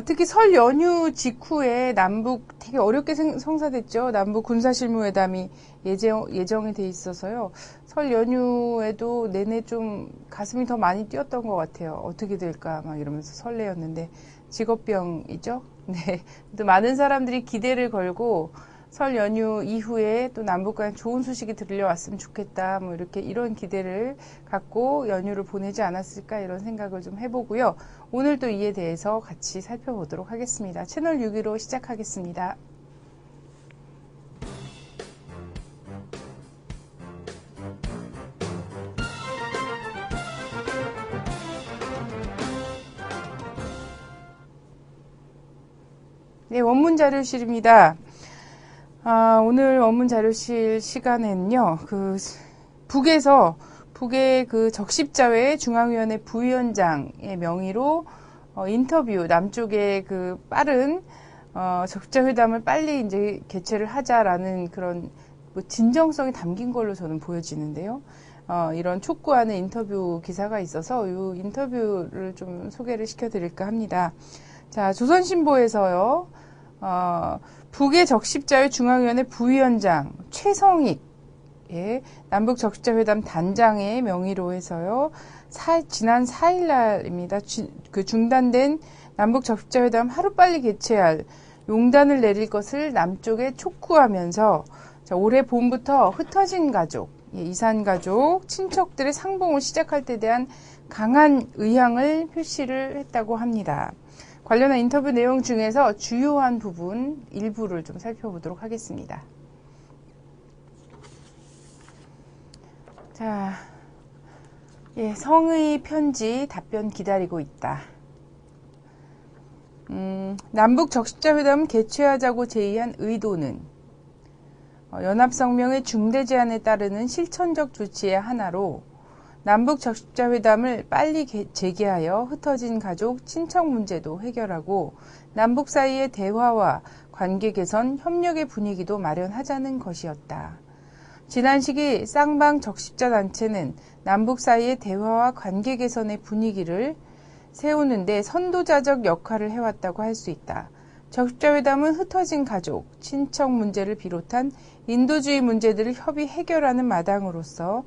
특히 설 연휴 직후에 남북 되게 어렵게 성사됐죠. 남북 군사실무회담이 예정이 돼 있어서요. 설 연휴에도 내내 좀 가슴이 더 많이 뛰었던 것 같아요. 어떻게 될까 막 이러면서 설레었는데 직업병이죠. 네, 또 많은 사람들이 기대를 걸고 설 연휴 이후에 또 남북 간 좋은 소식이 들려왔으면 좋겠다. 뭐 이런 기대를 갖고 연휴를 보내지 않았을까 이런 생각을 좀 해보고요. 오늘 또 이에 대해서 같이 살펴보도록 하겠습니다. 채널 6위로 시작하겠습니다. 네, 원문 자료실입니다. 오늘 원문 자료실 시간에는요, 북의 그 적십자회 중앙위원회 부위원장의 명의로, 인터뷰, 남쪽의 그 빠른, 적십자 회담을 빨리 이제 개최를 하자라는 그런 뭐 진정성이 담긴 걸로 저는 보여지는데요. 이런 촉구하는 인터뷰 기사가 있어서 이 인터뷰를 좀 소개를 시켜드릴까 합니다. 자, 조선신보에서요, 북의 적십자회 중앙위원회 부위원장 최성익, 남북 적십자 회담 단장의 명의로 해서요, 지난 4일 날입니다. 그 중단된 남북 적십자 회담 하루빨리 개최할 용단을 내릴 것을 남쪽에 촉구하면서 올해 봄부터 흩어진 가족, 이산 가족, 친척들의 상봉을 시작할 때 대한 강한 의향을 표시를 했다고 합니다. 관련한 인터뷰 내용 중에서 주요한 부분 일부를 좀 살펴보도록 하겠습니다. 자, 성의 편지 답변 기다리고 있다. 남북 적십자 회담 개최하자고 제의한 의도는 연합성명의 중대 제안에 따르는 실천적 조치의 하나로 남북 적십자 회담을 빨리 재개하여 흩어진 가족, 친척 문제도 해결하고 남북 사이의 대화와 관계 개선, 협력의 분위기도 마련하자는 것이었다. 지난 시기 쌍방 적십자 단체는 남북 사이의 대화와 관계 개선의 분위기를 세우는데 선도자적 역할을 해왔다고 할 수 있다. 적십자 회담은 흩어진 가족, 친척 문제를 비롯한 인도주의 문제들을 협의 해결하는 마당으로서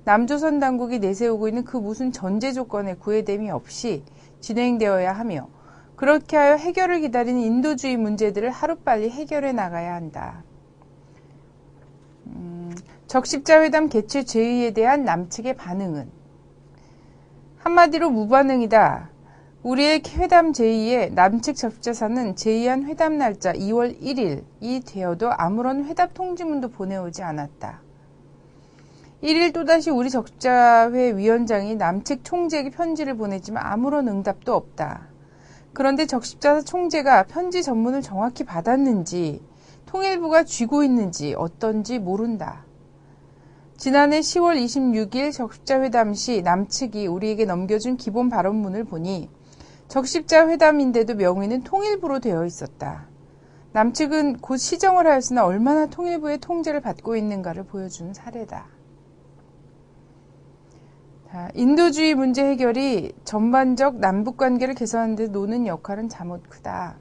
남조선 당국이 내세우고 있는 그 무슨 전제 조건에 구애됨이 없이 진행되어야 하며 그렇게 하여 해결을 기다리는 인도주의 문제들을 하루빨리 해결해 나가야 한다. 적십자 회담 개최 제의에 대한 남측의 반응은 한마디로 무반응이다. 우리의 회담 제의에 남측 적십자사는 제의한 회담 날짜 2월 1일이 되어도 아무런 회답 통지문도 보내오지 않았다. 1일 또다시 우리 적십자회 위원장이 남측 총재에게 편지를 보냈지만 아무런 응답도 없다. 그런데 적십자사 총재가 편지 전문을 정확히 받았는지 통일부가 쥐고 있는지 어떤지 모른다. 지난해 10월 26일 적십자 회담 시 남측이 우리에게 넘겨준 기본 발언문을 보니 적십자 회담인데도 명의는 통일부로 되어 있었다. 남측은 곧 시정을 하였으나 얼마나 통일부의 통제를 받고 있는가를 보여주는 사례다. 인도주의 문제 해결이 전반적 남북관계를 개선하는 데 노는 역할은 잠옷 크다.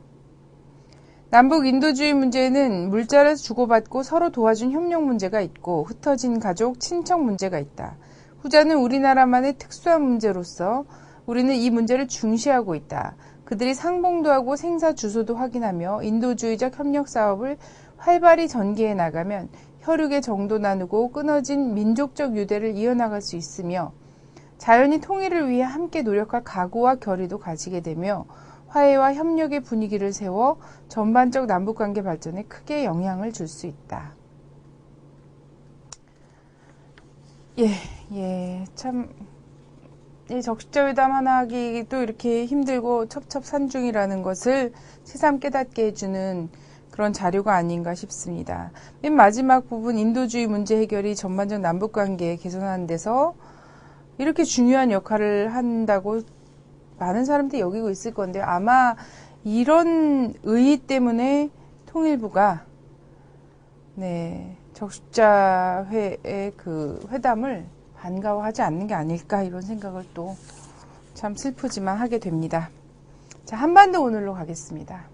남북 인도주의 문제에는 물자를 주고받고 서로 도와준 협력 문제가 있고 흩어진 가족, 친척 문제가 있다. 후자는 우리나라만의 특수한 문제로서 우리는 이 문제를 중시하고 있다. 그들이 상봉도 하고 생사 주소도 확인하며 인도주의적 협력 사업을 활발히 전개해 나가면 혈육의 정도 나누고 끊어진 민족적 유대를 이어나갈 수 있으며 자연히 통일을 위해 함께 노력할 각오와 결의도 가지게 되며 화해와 협력의 분위기를 세워 전반적 남북관계 발전에 크게 영향을 줄 수 있다. 참, 적십자 회담 하나 하기도 이렇게 힘들고 첩첩산중이라는 것을 새삼 깨닫게 해주는 그런 자료가 아닌가 싶습니다. 맨 마지막 부분 인도주의 문제 해결이 전반적 남북관계 개선하는 데서 이렇게 중요한 역할을 한다고 많은 사람들이 여기고 있을 건데요. 아마 이런 의의 때문에 통일부가 적십자회의 그 회담을 반가워하지 않는 게 아닐까 이런 생각을 또 참 슬프지만 하게 됩니다. 자, 한반도 오늘로 가겠습니다.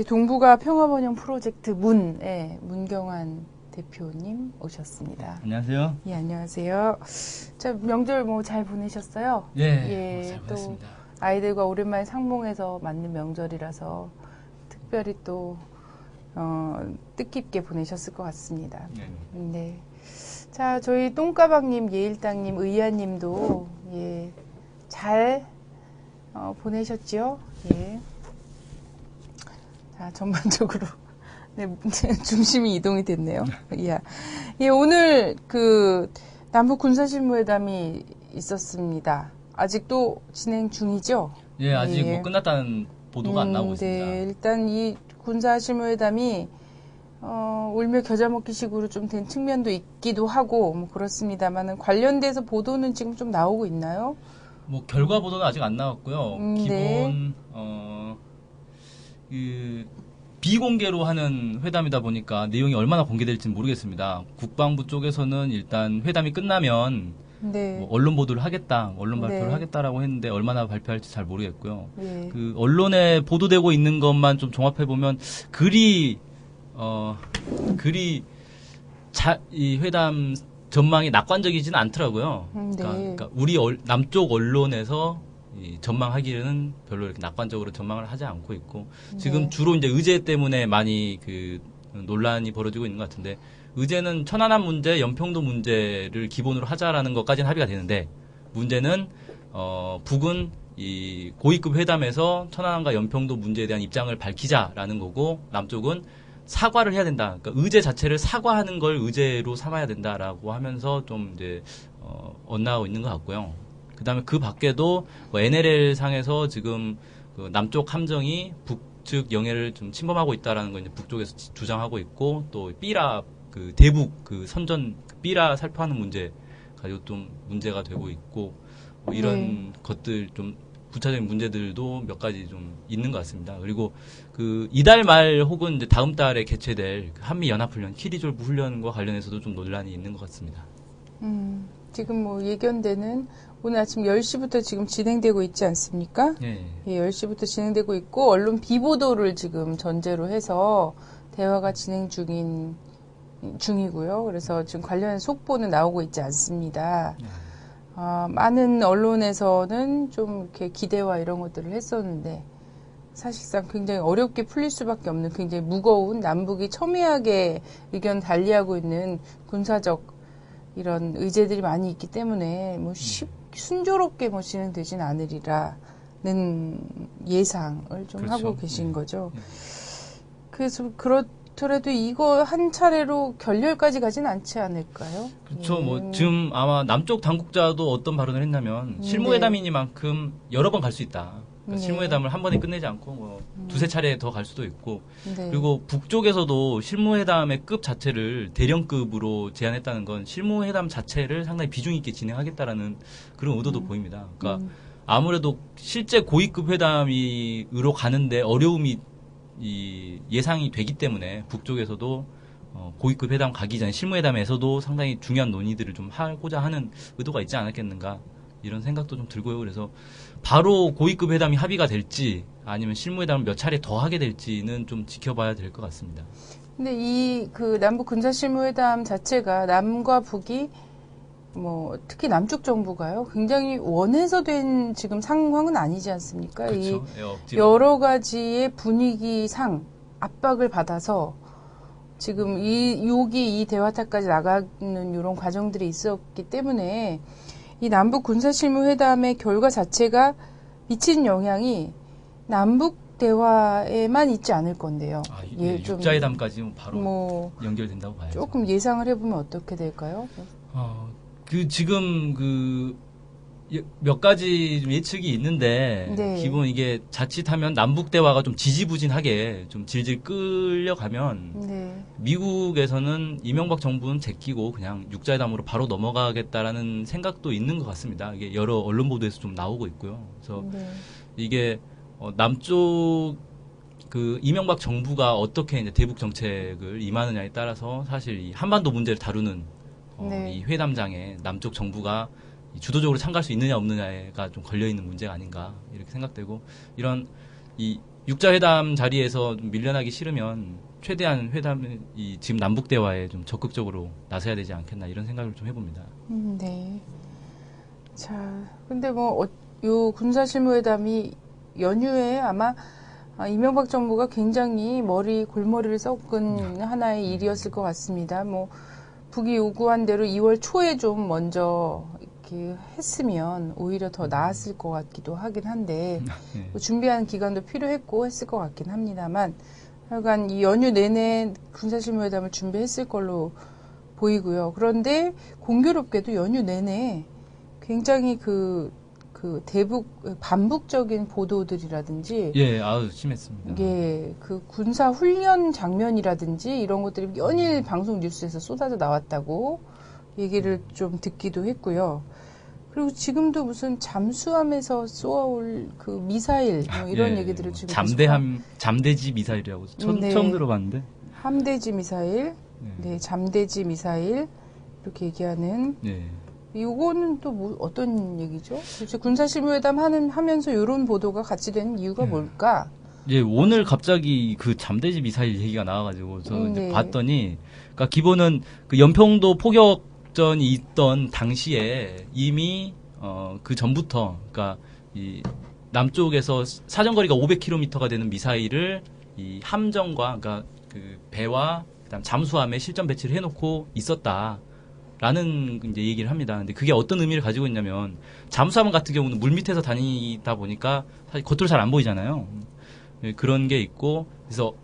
동북아 평화번영 프로젝트 문경환 대표님 오셨습니다. 안녕하세요. 예, 안녕하세요. 자, 명절 뭐 잘 보내셨어요? 예, 잘 보냈습니다. 또 아이들과 오랜만에 상봉해서 맞는 명절이라서 특별히 또 뜻깊게 보내셨을 것 같습니다. 네. 자, 저희 똥가방님, 예일당님, 의아님도 예, 잘 보내셨죠? 예. 자, 전반적으로 네, 중심이 이동이 됐네요. 예, 오늘 그 남북 군사실무회담이 있었습니다. 아직도 진행 중이죠? 예, 아직 뭐 끝났다는 보도가 안 나오고 있습니다. 네, 일단 이 군사실무회담이 울며 겨자 먹기식으로 좀 된 측면도 있기도 하고 뭐 그렇습니다만은 관련돼서 보도는 지금 좀 나오고 있나요? 뭐 결과 보도는 아직 안 나왔고요. 기본 네. 비공개로 하는 회담이다 보니까 내용이 얼마나 공개될지는 모르겠습니다. 국방부 쪽에서는 일단 회담이 끝나면 네. 뭐 언론 보도를 하겠다, 언론 발표를 네. 하겠다라고 했는데 얼마나 발표할지 잘 모르겠고요. 네. 그 언론에 보도되고 있는 것만 좀 종합해 보면 이 회담 전망이 낙관적이지는 않더라고요. 네. 그러니까 우리 남쪽 언론에서 이 전망하기는 별로 이렇게 낙관적으로 전망을 하지 않고 있고 지금 네. 주로 이제 의제 때문에 많이 그 논란이 벌어지고 있는 것 같은데 의제는 천안함 문제, 연평도 문제를 기본으로 하자라는 것까지는 합의가 되는데 문제는 북은 이 고위급 회담에서 천안함과 연평도 문제에 대한 입장을 밝히자라는 거고 남쪽은 사과를 해야 된다. 그러니까 의제 자체를 사과하는 걸 의제로 삼아야 된다라고 하면서 좀 이제 엇나가고 있는 것 같고요. 그다음에 그 밖에도 뭐 NLL 상에서 지금 그 남쪽 함정이 북측 영해를 좀 침범하고 있다라는 걸 이제 북쪽에서 주장하고 있고 또 삐라 그 대북 그 선전 삐라 살포하는 문제 가지고 좀 문제가 되고 있고 뭐 이런 것들 좀 구체적인 문제들도 몇 가지 좀 있는 것 같습니다. 그리고 그 이달 말 혹은 이제 다음 달에 개최될 한미 연합훈련 키리졸브 훈련과 관련해서도 좀 논란이 있는 것 같습니다. 지금 뭐 예견되는 오늘 아침 10시부터 지금 진행되고 있지 않습니까? 예. 예, 10시부터 진행되고 있고 언론 비보도를 지금 전제로 해서 대화가 진행 중이고요. 그래서 지금 관련한 속보는 나오고 있지 않습니다. 많은 언론에서는 좀 이렇게 기대와 이런 것들을 했었는데 사실상 굉장히 어렵게 풀릴 수밖에 없는 굉장히 무거운 남북이 첨예하게 의견 달리하고 있는 군사적 이런 의제들이 많이 있기 때문에 뭐 순조롭게 뭐 진행되진 않으리라는 예상을 좀 그렇죠. 하고 계신 거죠. 그래서 그렇더라도 이거 한 차례로 결렬까지 가진 않지 않을까요? 그렇죠. 뭐 지금 아마 남쪽 당국자도 어떤 발언을 했냐면 실무회담이니만큼 여러 번 갈 수 있다. 그러니까 실무회담을 한 번에 끝내지 않고 뭐 두세 차례 더 갈 수도 있고 그리고 북쪽에서도 실무회담의 급 자체를 대령급으로 제안했다는 건 실무회담 자체를 상당히 비중 있게 진행하겠다라는 그런 의도도 보입니다. 그러니까 아무래도 실제 고위급 회담으로 가는데 어려움이 예상이 되기 때문에 북쪽에서도 고위급 회담 가기 전에 실무회담에서도 상당히 중요한 논의들을 좀 하고자 하는 의도가 있지 않았겠는가 이런 생각도 좀 들고요. 그래서 바로 고위급 회담이 합의가 될지 아니면 실무회담을 몇 차례 더 하게 될지는 좀 지켜봐야 될 것 같습니다. 근데 이 그 남북 군사실무회담 자체가 남과 북이 뭐 특히 남쪽 정부가요 굉장히 원해서 된 지금 상황은 아니지 않습니까? 그렇죠. 이 여러 가지의 분위기상 압박을 받아서 지금 이 대화타까지 나가는 이런 과정들이 있었기 때문에 이 남북 군사실무회담의 결과 자체가 미치는 영향이 남북 대화에만 있지 않을 건데요. 육자회담까지 바로 뭐 연결된다고 봐야죠. 조금 예상을 해보면 어떻게 될까요? 지금 몇 가지 좀 예측이 있는데 기본 이게 자칫하면 남북 대화가 좀 지지부진하게 좀 질질 끌려가면 미국에서는 이명박 정부는 제끼고 그냥 육자회담으로 바로 넘어가겠다라는 생각도 있는 것 같습니다. 이게 여러 언론 보도에서 좀 나오고 있고요. 그래서 이게 남쪽 그 이명박 정부가 어떻게 이제 대북 정책을 임하느냐에 따라서 사실 이 한반도 문제를 다루는 네. 이 회담장에 남쪽 정부가 주도적으로 참가할 수 있느냐 없느냐가 좀 걸려 있는 문제가 아닌가 이렇게 생각되고 이런 이 육자회담 자리에서 좀 밀려나기 싫으면 최대한 지금 남북 대화에 좀 적극적으로 나서야 되지 않겠나 이런 생각을 좀 해봅니다. 네. 자, 근데 요 군사실무회담이 연휴에 아마 이명박 정부가 굉장히 골머리를 썩은 하나의 일이었을 것 같습니다. 북이 요구한 대로 2월 초에 좀 먼저 이렇게 했으면 오히려 더 나았을 것 같기도 하긴 한데, 네. 준비하는 기간도 필요했고 했을 것 같긴 합니다만, 하여간 이 연휴 내내 군사실무회담을 준비했을 걸로 보이고요. 그런데 공교롭게도 연휴 내내 굉장히 반북적인 보도들이라든지, 예, 아주 심했습니다. 예, 그 군사 훈련 장면이라든지 이런 것들이 연일 방송 뉴스에서 쏟아져 나왔다고 얘기를 좀 듣기도 했고요. 그리고 지금도 무슨 잠수함에서 쏘아올 그 미사일 이런 예, 얘기들을 지금 잠대지 미사일이라고 네. 처음 들어봤는데. 함대지 미사일, 네, 잠대지 미사일 이렇게 얘기하는. 예. 이거는 또 어떤 얘기죠? 도대체 군사실무회담 하면서 이런 보도가 같이 되는 이유가 뭘까? 예, 오늘 갑자기 그 잠대지 미사일 얘기가 나와가지고 저 이제 네. 봤더니, 그러니까 기본은 그 연평도 포격전이 있던 당시에 이미 그 전부터, 그러니까 이 남쪽에서 사정거리가 500km가 되는 미사일을 이 함정과, 그러니까 그 배와 그다음 잠수함에 실전 배치를 해놓고 있었다. 라는 이제 얘기를 합니다. 근데 그게 어떤 의미를 가지고 있냐면 잠수함 같은 경우는 물 밑에서 다니다 보니까 사실 겉으로 잘 안 보이잖아요. 그런 게 있고 그래서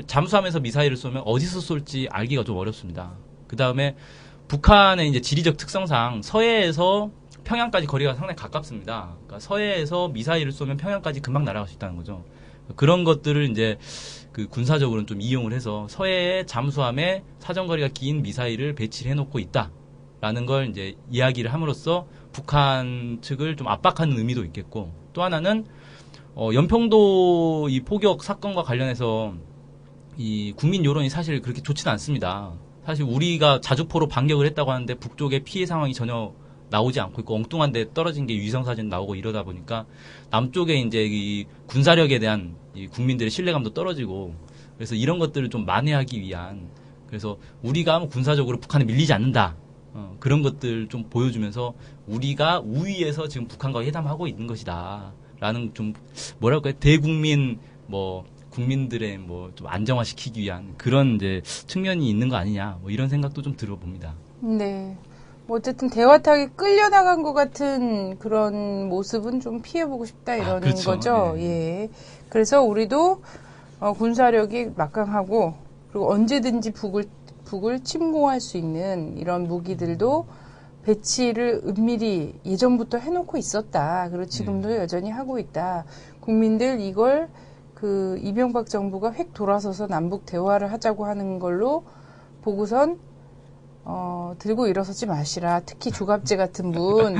잠수함에서 미사일을 쏘면 어디서 쏠지 알기가 좀 어렵습니다. 그 다음에 북한의 이제 지리적 특성상 서해에서 평양까지 거리가 상당히 가깝습니다. 그러니까 서해에서 미사일을 쏘면 평양까지 금방 날아갈 수 있다는 거죠. 그런 것들을 이제 그 군사적으로는 좀 이용을 해서 서해의 잠수함에 사정거리가 긴 미사일을 배치를 해놓고 있다라는 걸 이제 이야기를 함으로써 북한 측을 좀 압박하는 의미도 있겠고 또 하나는 연평도 이 포격 사건과 관련해서 이 국민 여론이 사실 그렇게 좋지는 않습니다. 사실 우리가 자주포로 반격을 했다고 하는데 북쪽에 피해 상황이 전혀 나오지 않고 있고 엉뚱한 데 떨어진 게 위성 사진 나오고 이러다 보니까 남쪽에 이제 이 군사력에 대한 이 국민들의 신뢰감도 떨어지고 그래서 이런 것들을 좀 만회하기 위한 그래서 우리가 군사적으로 북한에 밀리지 않는다 그런 것들 좀 보여주면서 우리가 우위에서 지금 북한과 회담하고 있는 것이다 라는 좀 뭐랄까요 대국민 국민들의 좀 안정화시키기 위한 그런 이제 측면이 있는 거 아니냐 이런 생각도 좀 들어봅니다. 네. 어쨌든 대화탕에 끌려나간 것 같은 그런 모습은 좀 피해보고 싶다 이러는 그렇죠. 거죠. 네. 예. 그래서 우리도 군사력이 막강하고 그리고 언제든지 북을 침공할 수 있는 이런 무기들도 배치를 은밀히 예전부터 해놓고 있었다. 그리고 지금도 여전히 하고 있다. 국민들 이걸 그 이명박 정부가 획 돌아서서 남북 대화를 하자고 하는 걸로 보고선 들고 일어서지 마시라. 특히 조갑제 같은 분,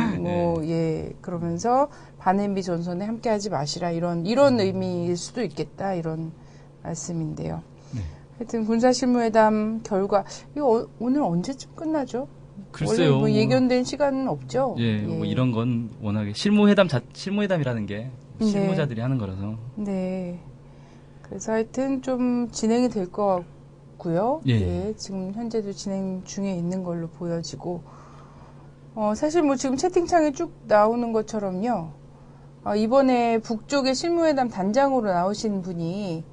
그러면서 반앤비 전선에 함께 하지 마시라. 이런 의미일 수도 있겠다. 이런 말씀인데요. 네. 하여튼 군사실무회담 결과, 이거 오늘 언제쯤 끝나죠? 글쎄요. 원래 예견된 시간은 없죠? 예, 이런 건 워낙에 실무회담이라는 게 실무자들이 하는 거라서. 네. 그래서 하여튼 좀 진행이 될 것 같고요. 예, 지금 현재도 진행 중에 있는 걸로 보여지고, 사실 지금 채팅창에 쭉 나오는 것처럼요. 이번에 북쪽의 실무회담 단장으로 나오신 분이,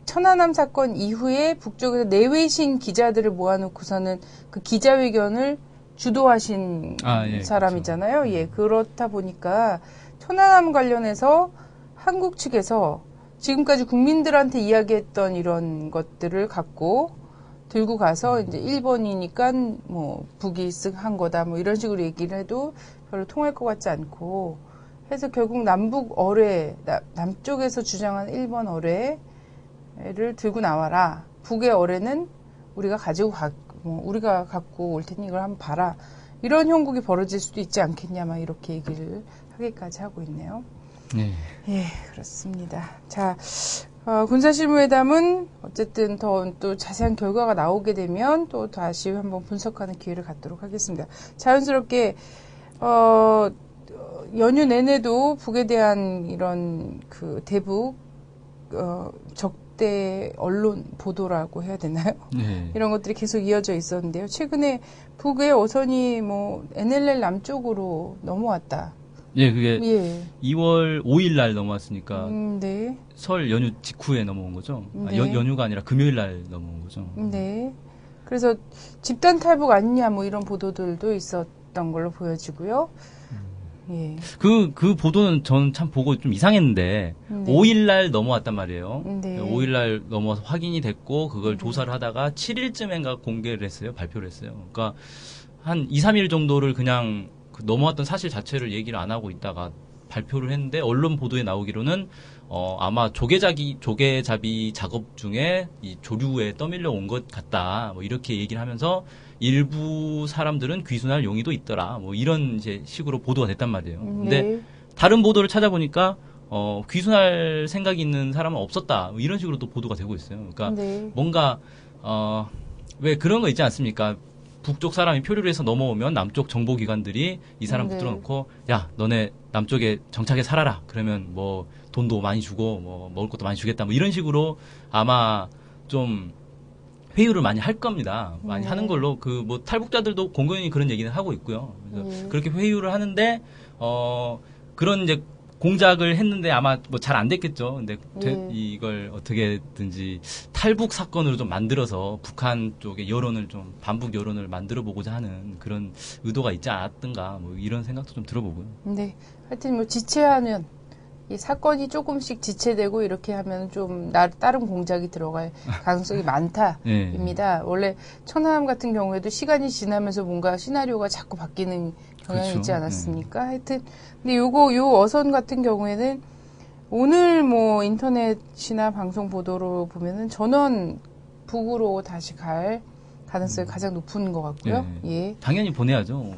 천안함 사건 이후에 북쪽에서 내외신 기자들을 모아놓고서는 그 기자회견을 주도하신 사람이잖아요. 그렇죠. 예, 그렇다 보니까 천안함 관련해서 한국 측에서 지금까지 국민들한테 이야기했던 이런 것들을 갖고 들고 가서 이제 일본이니까 북이 쓱한 거다 이런 식으로 얘기를 해도 별로 통할 것 같지 않고 해서 결국 남쪽에서 주장한 일본 어뢰를 들고 나와라. 북의 어뢰는 우리가 우리가 갖고 올 테니 이걸 한번 봐라. 이런 형국이 벌어질 수도 있지 않겠냐 이렇게 얘기를 하기까지 하고 있네요. 네. 예, 그렇습니다. 자, 군사실무회담은 어쨌든 더 또 자세한 결과가 나오게 되면 또 다시 한번 분석하는 기회를 갖도록 하겠습니다. 자연스럽게 연휴 내내도 북에 대한 이런 그 대북 적대 언론 보도라고 해야 되나요? 네. 이런 것들이 계속 이어져 있었는데요. 최근에 북의 어선이 뭐 NLL 남쪽으로 넘어왔다. 예, 그게 예. 2월 5일 날 넘어왔으니까 네. 설 연휴 직후에 넘어온 거죠. 네. 연휴가 아니라 금요일 날 넘어온 거죠. 네. 그래서 집단 탈북 아니냐 뭐 이런 보도들도 있었던 걸로 보여지고요. 예. 그 보도는 저는 참 보고 좀 이상했는데, 네. 5일 날 넘어왔단 말이에요. 네. 5일 날 넘어와서 확인이 됐고, 그걸 조사를 하다가 7일쯤인가 공개를 했어요. 발표를 했어요. 그러니까 한 2, 3일 정도를 그냥 그 넘어왔던 사실 자체를 얘기를 안 하고 있다가 발표를 했는데, 언론 보도에 나오기로는 아마 조개잡이 작업 중에 이 조류에 떠밀려 온 것 같다. 뭐 이렇게 얘기를 하면서 일부 사람들은 귀순할 용의도 있더라. 뭐 이런 이제 식으로 보도가 됐단 말이에요. 근데 네. 다른 보도를 찾아보니까 귀순할 생각이 있는 사람은 없었다. 뭐 이런 식으로 또 보도가 되고 있어요. 그러니까 네. 뭔가 왜 그런 거 있지 않습니까? 북쪽 사람이 표류를 해서 넘어오면 남쪽 정보기관들이 이 사람 네. 붙들어놓고 야 너네 남쪽에 정착해 살아라. 그러면 뭐 돈도 많이 주고 뭐 먹을 것도 많이 주겠다. 뭐 이런 식으로 아마 좀 회유를 많이 할 겁니다. 많이 네. 하는 걸로 그 뭐 탈북자들도 공공연히 그런 얘기는 하고 있고요. 그래서 네. 그렇게 회유를 하는데 그런 이제 공작을 했는데 아마 뭐 잘 안 됐겠죠. 근데 네. 이걸 어떻게든지 탈북 사건으로 좀 만들어서 북한 쪽의 여론을 좀 반북 여론을 만들어 보고자 하는 그런 의도가 있지 않았던가 뭐 이런 생각도 좀 들어보고요. 네. 하여튼 뭐 지체하면 이 사건이 조금씩 지체되고 이렇게 하면 좀 다른 공작이 들어갈 가능성이 많다입니다. 원래 천안함 같은 경우에도 시간이 지나면서 뭔가 시나리오가 자꾸 바뀌는 경향이 그렇죠. 있지 않았습니까? 하여튼 근데 요 어선 같은 경우에는 오늘 뭐 인터넷이나 방송 보도로 보면은 전원 북으로 다시 갈 가능성이 가장 높은 것 같고요. 예. 당연히 보내야죠.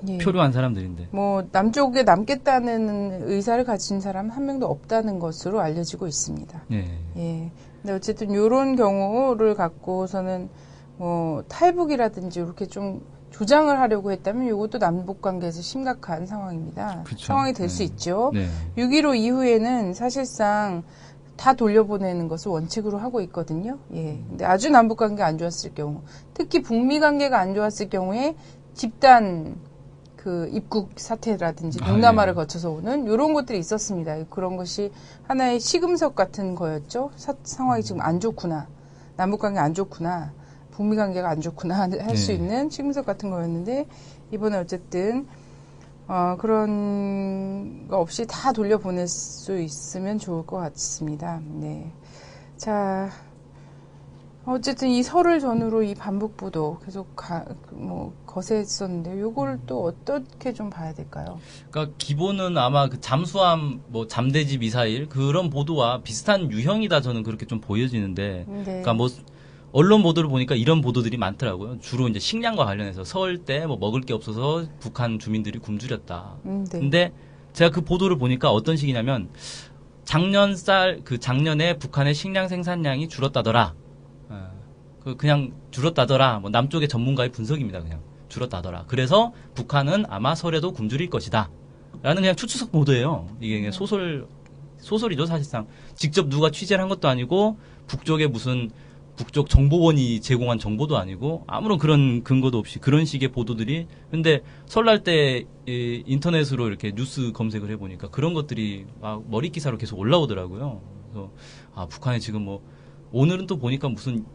예. 표류한 사람들인데. 뭐 남쪽에 남겠다는 의사를 가진 사람 한 명도 없다는 것으로 알려지고 있습니다. 예. 예. 근데 어쨌든 이런 경우를 갖고서는 뭐 탈북이라든지 이렇게 좀 조장을 하려고 했다면 이것도 남북 관계에서 심각한 상황입니다. 그쵸. 상황이 될 수 있죠. 네. 6.15 이후에는 사실상 다 돌려보내는 것을 원칙으로 하고 있거든요. 예. 근데 아주 남북 관계가 안 좋았을 경우, 특히 북미 관계가 안 좋았을 경우에 집단 그 입국 사태라든지 동남아를 거쳐서 오는 이런 것들이 있었습니다. 그런 것이 하나의 시금석 같은 거였죠. 상황이 지금 안 좋구나. 남북관계 안 좋구나. 북미 관계가 안 좋구나 할 수 있는 시금석 같은 거였는데 이번에 어쨌든 그런 거 없이 다 돌려보낼 수 있으면 좋을 것 같습니다. 네. 자, 어쨌든 이 설을 전후로 이 반북보도 계속 거세했었는데 요걸 또 어떻게 좀 봐야 될까요? 그러니까 기본은 아마 그 잠수함 뭐 잠대지 미사일 그런 보도와 비슷한 유형이다 저는 그렇게 좀 보여지는데 네. 그러니까 뭐 언론 보도를 보니까 이런 보도들이 많더라고요. 주로 이제 식량과 관련해서 설 때 뭐 먹을 게 없어서 북한 주민들이 굶주렸다. 네. 근데 제가 그 보도를 보니까 어떤 식이냐면 작년에 북한의 식량 생산량이 줄었다더라. 그냥 줄었다더라. 뭐 남쪽의 전문가의 분석입니다. 그냥 줄었다더라. 그래서 북한은 아마 설에도 굶주릴 것이다. 라는 그냥 추측 보도예요. 이게 그냥 소설이죠, 사실상. 직접 누가 취재를 한 것도 아니고 북쪽에 무슨 북쪽 정보원이 제공한 정보도 아니고 아무런 그런 근거도 없이 그런 식의 보도들이 근데 설날 때 인터넷으로 이렇게 뉴스 검색을 해보니까 그런 것들이 막 머리 기사로 계속 올라오더라고요. 그래서 북한이 지금 뭐 오늘은 또 보니까 무슨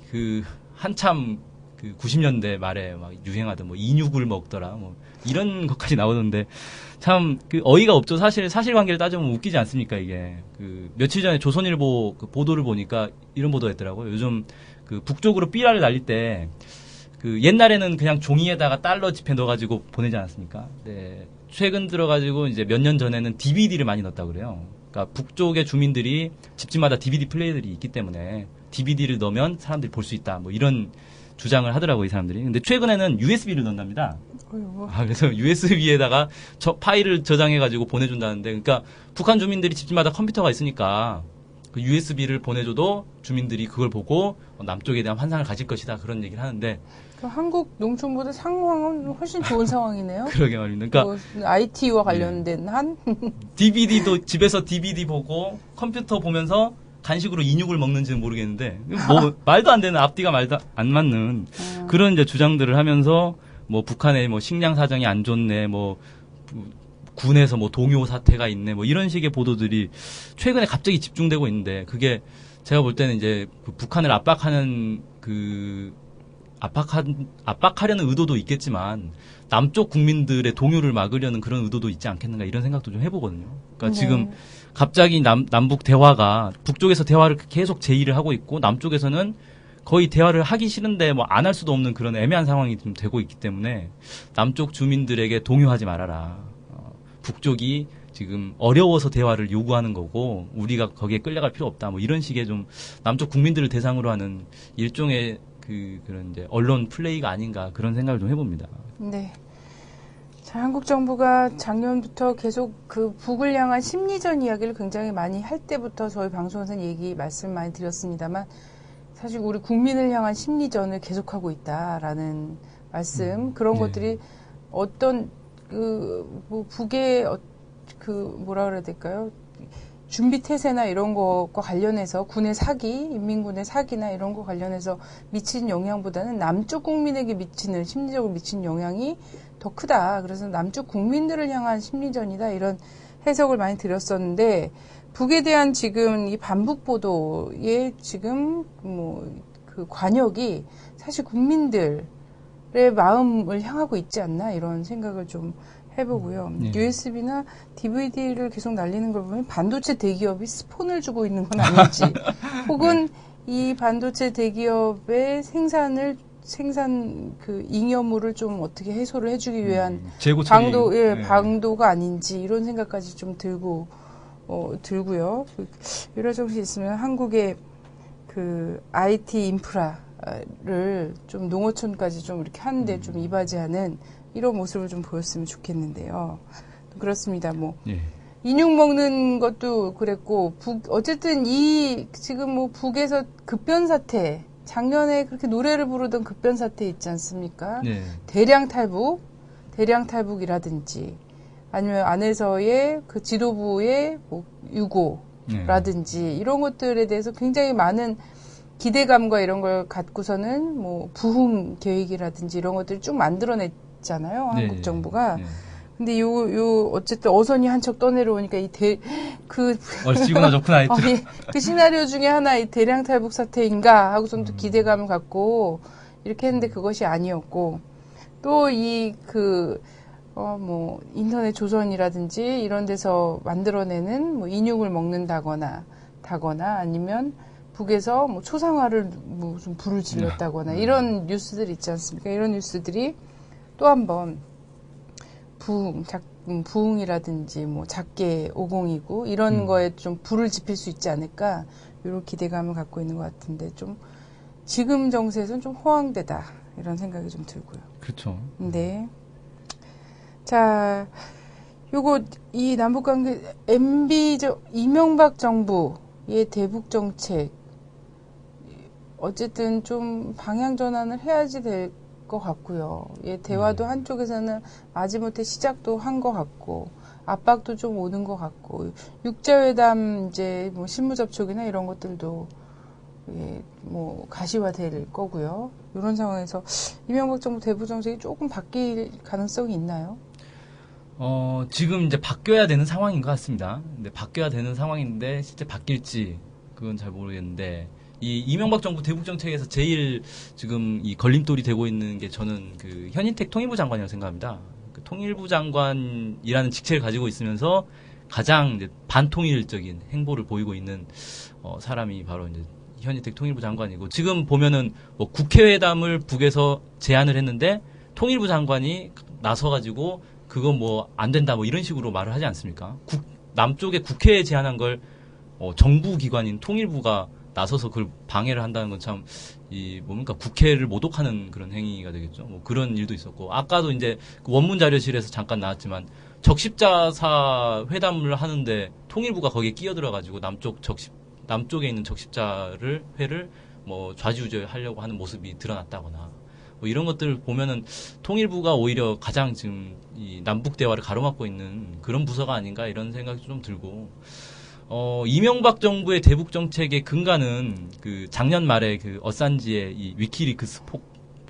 그 한참 그 90년대 말에 막 유행하던 뭐 인육을 먹더라 뭐 이런 것까지 나오던데 참 그 어이가 없죠. 사실관계를 따지면 웃기지 않습니까 이게. 그 며칠 전에 조선일보 그 보도를 보니까 이런 보도가 있더라고요. 요즘 그 북쪽으로 삐라를 날릴 때 그 옛날에는 그냥 종이에다가 달러 지폐 넣어가지고 보내지 않았습니까? 네. 최근 들어가지고 이제 몇 년 전에는 DVD를 많이 넣었다 그래요. 그러니까 북쪽의 주민들이 집집마다 DVD 플레이들이 있기 때문에 DVD를 넣으면 사람들이 볼 수 있다. 뭐 이런 주장을 하더라고요, 이 사람들이. 근데 최근에는 USB를 넣는답니다. 어이구. 그래서 USB에다가 파일을 저장해가지고 보내준다는데, 그러니까 북한 주민들이 집집마다 컴퓨터가 있으니까 그 USB를 보내줘도 주민들이 그걸 보고 남쪽에 대한 환상을 가질 것이다 그런 얘기를 하는데. 한국 농촌보다 상황은 훨씬 좋은 상황이네요. 그러게 말입니다. 그러니까 뭐 IT와 관련된 한 DVD도 집에서 DVD 보고 컴퓨터 보면서 간식으로 인육을 먹는지는 모르겠는데 뭐 말도 안 되는 앞뒤가 말도 안 맞는 그런 이제 주장들을 하면서 뭐 북한의 뭐 식량 사정이 안 좋네, 뭐 군에서 뭐 동요 사태가 있네, 뭐 이런 식의 보도들이 최근에 갑자기 집중되고 있는데, 그게 제가 볼 때는 이제 그 북한을 압박하는 압박하려는 의도도 있겠지만 남쪽 국민들의 동요를 막으려는 그런 의도도 있지 않겠는가 이런 생각도 좀 해보거든요. 그러니까 네. 지금 갑자기 남북 대화가 북쪽에서 대화를 계속 제의를 하고 있고 남쪽에서는 거의 대화를 하기 싫은데 뭐 안 할 수도 없는 그런 애매한 상황이 좀 되고 있기 때문에 남쪽 주민들에게 동요하지 말아라. 북쪽이 지금 어려워서 대화를 요구하는 거고 우리가 거기에 끌려갈 필요 없다. 뭐 이런 식의 좀 남쪽 국민들을 대상으로 하는 일종의 그런 이제 언론 플레이가 아닌가 그런 생각을 좀 해봅니다. 네. 자, 한국 정부가 작년부터 계속 그 북을 향한 심리전 이야기를 굉장히 많이 할 때부터 저희 방송에서 말씀 많이 드렸습니다만 사실 우리 국민을 향한 심리전을 계속하고 있다라는 말씀 그런 네. 것들이 어떤 뭐 북의 뭐라 그래야 될까요? 준비 태세나 이런 것과 관련해서 군의 사기, 인민군의 사기나 이런 거 관련해서 미치는 영향보다는 남쪽 국민에게 심리적으로 미치는 영향이 더 크다. 그래서 남쪽 국민들을 향한 심리전이다. 이런 해석을 많이 드렸었는데 북에 대한 지금 이 반북 보도에 지금 그 관역이 사실 국민들의 마음을 향하고 있지 않나 이런 생각을 좀 해보고요. 네. USB나 DVD를 계속 날리는 걸 보면 반도체 대기업이 스폰을 주고 있는 건 아닌지, 혹은 이 반도체 대기업의 생산 그 잉여물을 좀 어떻게 해소를 해주기 위한 재고 처리. 방도가 아닌지 이런 생각까지 좀 들고요. 이럴 정도 있으면 한국의 그 IT 인프라를 좀 농어촌까지 좀 이렇게 하는데 좀 이바지하는 이런 모습을 좀 보였으면 좋겠는데요. 그렇습니다. 인육 먹는 것도 그랬고, 어쨌든 지금 북에서 급변 사태, 작년에 그렇게 노래를 부르던 급변 사태 있지 않습니까? 네. 대량 탈북이라든지, 아니면 안에서의 그 지도부의 유고라든지, 이런 것들에 대해서 굉장히 많은 기대감과 이런 걸 갖고서는 부흥 계획이라든지 이런 것들을 쭉 만들어냈잖아요. 한국 네. 정부가. 네. 근데 어쨌든 어선이 한 척 떠내려오니까 얼씨구나 좋구나 했죠. 그 시나리오 중에 하나 이 대량 탈북 사태인가 하고선 또 기대감을 갖고 이렇게 했는데 그것이 아니었고, 또 인터넷 조선이라든지 이런 데서 만들어내는 인육을 먹는다거나 아니면 북에서 초상화를 무슨 불을 질렀다거나 이런 뉴스들이 있지 않습니까? 이런 뉴스들이 또 한번 부흥이라든지 작게 502구 이런 거에 좀 불을 지필 수 있지 않을까 이런 기대감을 갖고 있는 것 같은데, 좀 지금 정세에서는 좀 허황되다 이런 생각이 좀 들고요. 그렇죠. 네. 자, 이 남북관계 이명박 정부의 대북 정책 어쨌든 좀 방향 전환을 해야지 될 것 같고요. 대화도 한쪽에서는 마지못해 시작도 한 것 같고, 압박도 좀 오는 것 같고, 육자회담 이제 실무 접촉이나 이런 것들도 가시화될 거고요. 이런 상황에서 이명박 정부 대북 정책이 조금 바뀔 가능성이 있나요? 지금 이제 바뀌어야 되는 상황인 것 같습니다. 근데 바뀌어야 되는 상황인데 실제 바뀔지 그건 잘 모르겠는데, 이 이명박 정부 대북 정책에서 제일 지금 이 걸림돌이 되고 있는 게 저는 그 현인택 통일부 장관이라고 생각합니다. 그 통일부 장관이라는 직책을 가지고 있으면서 가장 이제 반통일적인 행보를 보이고 있는 사람이 바로 이제 현인택 통일부 장관이고, 지금 보면은 국회회담을 북에서 제안을 했는데 통일부 장관이 나서가지고 그건 안 된다 이런 식으로 말을 하지 않습니까? 남쪽에 국회에 제안한 걸 정부 기관인 통일부가 나서서 그걸 방해를 한다는 건 참, 뭡니까, 국회를 모독하는 그런 행위가 되겠죠. 뭐 그런 일도 있었고, 아까도 이제 그 원문 자료실에서 잠깐 나왔지만, 적십자사 회담을 하는데 통일부가 거기에 끼어들어가지고 남쪽에 있는 회를 뭐 좌지우지하려고 하는 모습이 드러났다거나, 뭐 이런 것들 보면은 통일부가 오히려 가장 지금 이 남북 대화를 가로막고 있는 그런 부서가 아닌가 이런 생각이 좀 들고, 이명박 정부의 대북 정책의 근간은 그 작년 말에 그 어산지의 이 위키리크스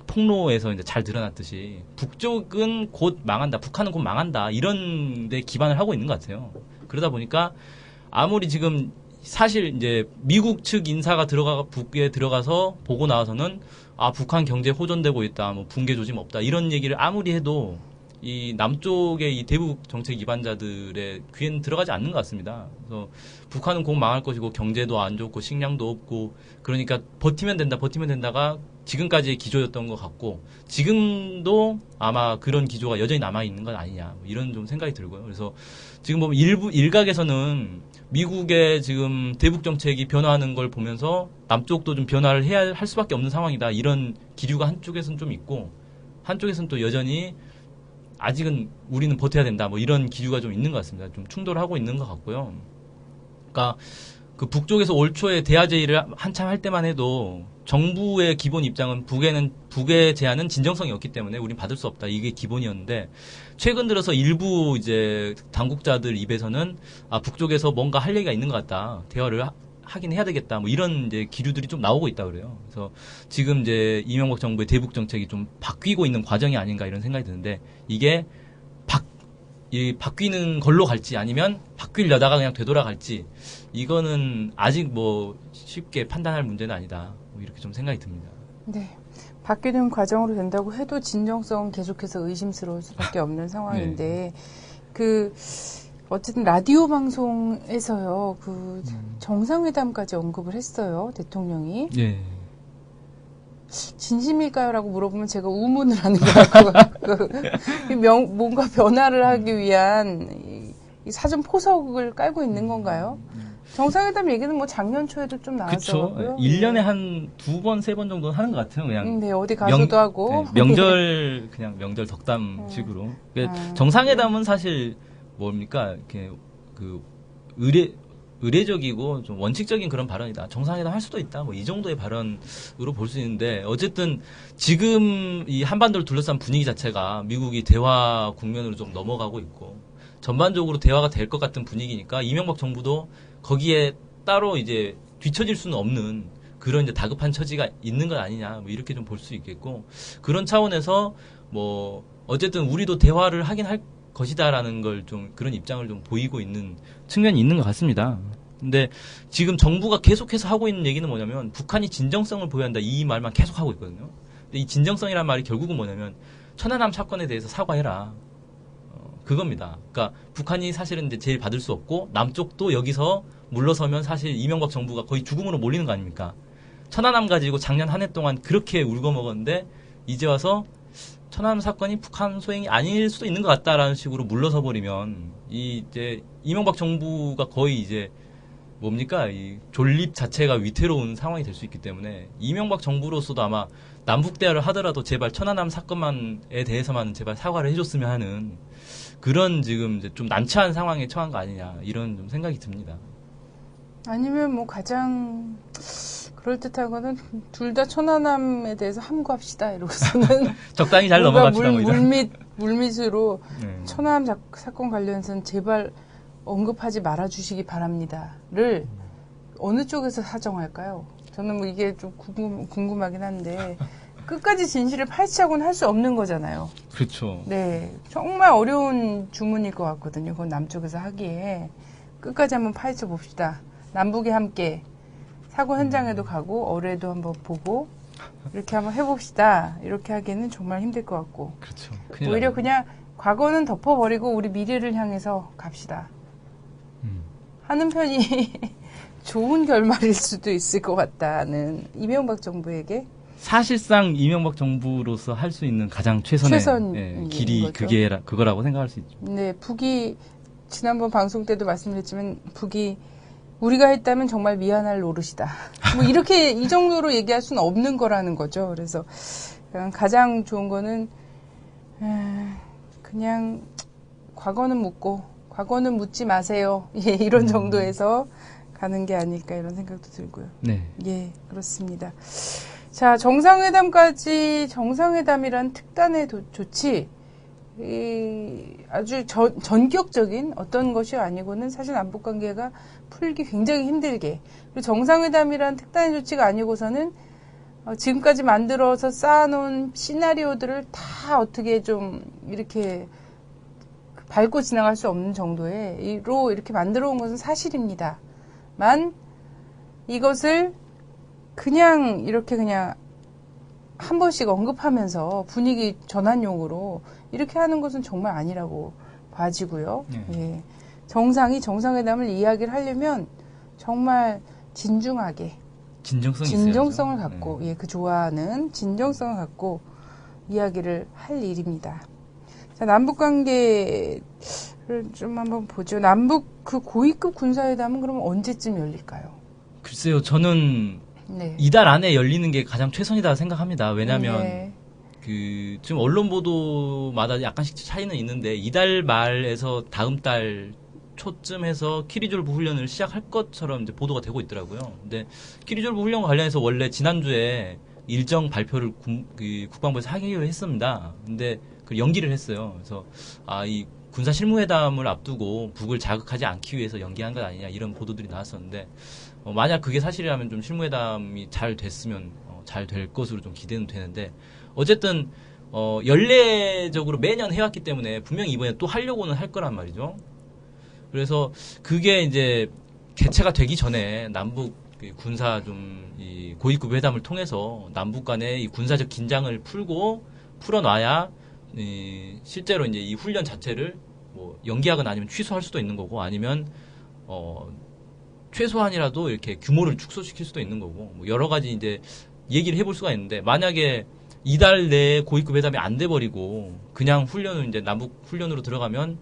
폭로에서 이제 잘 드러났듯이 북쪽은 곧 망한다, 북한은 곧 망한다 이런 데 기반을 하고 있는 것 같아요. 그러다 보니까 아무리 지금 사실 이제 미국 측 인사가 북에 들어가서 보고 나와서는 북한 경제 호전되고 있다, 뭐 붕괴 조짐 없다 이런 얘기를 아무리 해도 이 남쪽의 이 대북 정책 기반자들의 귀에는 들어가지 않는 것 같습니다. 그래서 북한은 곧 망할 것이고 경제도 안 좋고 식량도 없고 그러니까 버티면 된다가 지금까지의 기조였던 것 같고 지금도 아마 그런 기조가 여전히 남아 있는 건 아니냐 뭐 이런 좀 생각이 들고요. 그래서 지금 보면 일각에서는 미국의 지금 대북 정책이 변화하는 걸 보면서 남쪽도 좀 변화를 할 수밖에 없는 상황이다 이런 기류가 한쪽에서는 좀 있고 한쪽에서는 또 여전히 아직은 우리는 버텨야 된다 뭐 이런 기류가 좀 있는 것 같습니다. 좀 충돌하고 있는 것 같고요. 그러니까 그 북쪽에서 올 초에 대화 제의를 한참 할 때만 해도 정부의 기본 입장은 북의 제안은 진정성이 없기 때문에 우린 받을 수 없다. 이게 기본이었는데 최근 들어서 일부 이제 당국자들 입에서는 북쪽에서 뭔가 할 얘기가 있는 것 같다. 대화를 하긴 해야 되겠다. 뭐 이런 이제 기류들이 좀 나오고 있다 그래요. 그래서 지금 이제 이명박 정부의 대북 정책이 좀 바뀌고 있는 과정이 아닌가 이런 생각이 드는데 이게 바뀌는 걸로 갈지 아니면 바뀌려다가 그냥 되돌아갈지 이거는 아직 뭐 쉽게 판단할 문제는 아니다. 뭐 이렇게 좀 생각이 듭니다. 네. 바뀌는 과정으로 된다고 해도 진정성은 계속해서 의심스러울 수밖에 없는 상황인데 그 어쨌든 라디오 방송에서요. 그 정상회담까지 언급을 했어요. 대통령이. 예. 진심일까요?라고 물어보면 제가 우문을 하는 것 같고 뭔가 변화를 하기 위한 이 사전 포석을 깔고 있는 건가요? 정상회담 얘기는 뭐 작년 초에도 좀 나왔어요. 그렇죠. 1년에 한 2번, 3번 정도는 하는 것 같아요. 그냥. 네, 어디 가서도 하고. 네, 그냥 명절 덕담식으로. 정상회담은 사실 뭡니까? 이렇게 의례적이고 좀 원칙적인 그런 발언이다. 정상회담 할 수도 있다. 뭐 이 정도의 발언으로 볼 수 있는데 어쨌든 지금 이 한반도를 둘러싼 분위기 자체가 미국이 대화 국면으로 좀 넘어가고 있고 전반적으로 대화가 될 것 같은 분위기니까 이명박 정부도 거기에 따로 이제 뒤처질 수는 없는 그런 이제 다급한 처지가 있는 건 아니냐. 뭐 이렇게 좀 볼 수 있겠고 그런 차원에서 뭐 어쨌든 우리도 대화를 하긴 할 것이다라는 걸 좀 그런 입장을 좀 보이고 있는 측면이 있는 것 같습니다. 근데 지금 정부가 계속해서 하고 있는 얘기는 뭐냐면 북한이 진정성을 보여야 한다 이 말만 계속 하고 있거든요. 근데 이 진정성이라는 말이 결국은 뭐냐면 천안함 사건에 대해서 사과해라. 그겁니다. 그러니까 북한이 사실은 이제 제일 받을 수 없고 남쪽도 여기서 물러서면 사실 이명박 정부가 거의 죽음으로 몰리는 거 아닙니까? 천안함 가지고 작년 한 해 동안 그렇게 울거먹었는데 이제 와서 천안함 사건이 북한 소행이 아닐 수도 있는 것 같다라는 식으로 물러서 버리면 이제 이명박 정부가 거의 이제 뭡니까 이 존립 자체가 위태로운 상황이 될 수 있기 때문에 이명박 정부로서도 아마 남북 대화를 하더라도 제발 천안함 사건만에 대해서만 제발 사과를 해줬으면 하는 그런 지금 이제 좀 난처한 상황에 처한 거 아니냐 이런 좀 생각이 듭니다. 아니면 뭐 가장 그럴듯한 거는 둘 다 천안함에 대해서 함구합시다 이러고서는 적당히 잘 넘어갑시다. 물밑으로 천안함 사건 관련해서는 제발 언급하지 말아주시기 바랍니다를 어느 쪽에서 사정할까요? 저는 뭐 이게 좀 궁금하긴 한데 끝까지 진실을 파헤치하고는 할 수 없는 거잖아요. 그렇죠. 네, 정말 어려운 주문일 것 같거든요. 그건 남쪽에서 하기에 끝까지 한번 파헤쳐 봅시다. 남북이 함께 사고 현장에도 가고 어뢰도 한번 보고 이렇게 한번 해봅시다. 이렇게 하기에는 정말 힘들 것 같고. 그렇죠. 오히려 그냥 과거는 덮어버리고 우리 미래를 향해서 갑시다. 하는 편이 좋은 결말일 수도 있을 것 같다는 이명박 정부에게. 사실상 이명박 정부로서 할 수 있는 가장 최선의 길이 거죠. 그거라고 생각할 수 있죠. 네, 북이 지난번 방송 때도 말씀드렸지만 북이 우리가 했다면 정말 미안할 노릇이다. 뭐 이렇게 이 정도로 얘기할 수는 없는 거라는 거죠. 그래서 가장 좋은 거는 그냥 과거는 묻지 마세요. 예, 이런 정도에서 가는 게 아닐까 이런 생각도 들고요. 네. 예, 그렇습니다. 자, 정상회담이란 특단의 조치, 아주 전격적인 어떤 것이 아니고는 사실 남북관계가 풀기 굉장히 힘들게, 그리고 정상회담이란 특단의 조치가 아니고서는 지금까지 만들어서 쌓아놓은 시나리오들을 다 어떻게 좀 이렇게 밟고 지나갈 수 없는 정도로 이렇게 만들어 온 것은 사실입니다. 만 이것을 그냥 한 번씩 언급하면서 분위기 전환용으로 이렇게 하는 것은 정말 아니라고 봐지고요. 예. 정상회담을 이야기를 하려면 정말 진중하게 진정성을 갖고 그 좋아하는 진정성을 갖고 이야기를 할 일입니다. 자, 남북 관계를 좀 한번 보죠. 남북 그 고위급 군사회담은 그러면 언제쯤 열릴까요? 글쎄요, 저는 이달 안에 열리는 게 가장 최선이다 생각합니다. 왜냐하면 지금 언론 보도마다 약간씩 차이는 있는데 이달 말에서 다음 달 초쯤 해서 키리졸브 훈련을 시작할 것처럼 이제 보도가 되고 있더라고요. 근데 키리졸브 훈련과 관련해서 원래 지난주에 일정 발표를 국방부에서 하기로 했습니다. 근데 그 연기를 했어요. 그래서 이 군사 실무회담을 앞두고 북을 자극하지 않기 위해서 연기한 것 아니냐 이런 보도들이 나왔었는데 만약 그게 사실이라면 좀 실무회담이 잘 됐으면 잘 될 것으로 좀 기대는 되는데 어쨌든 연례적으로 매년 해왔기 때문에 분명히 이번에 또 하려고는 할 거란 말이죠. 그래서 그게 이제 개최가 되기 전에 남북 군사 이 고위급 회담을 통해서 남북 간의 이 군사적 긴장을 풀어놔야 실제로 이제 이 훈련 자체를 뭐 연기하거나 아니면 취소할 수도 있는 거고 아니면 최소한이라도 이렇게 규모를 축소시킬 수도 있는 거고 뭐 여러 가지 이제 얘기를 해볼 수가 있는데 만약에 이달 내에 고위급 회담이 안 돼버리고 그냥 훈련을 이제 남북 훈련으로 들어가면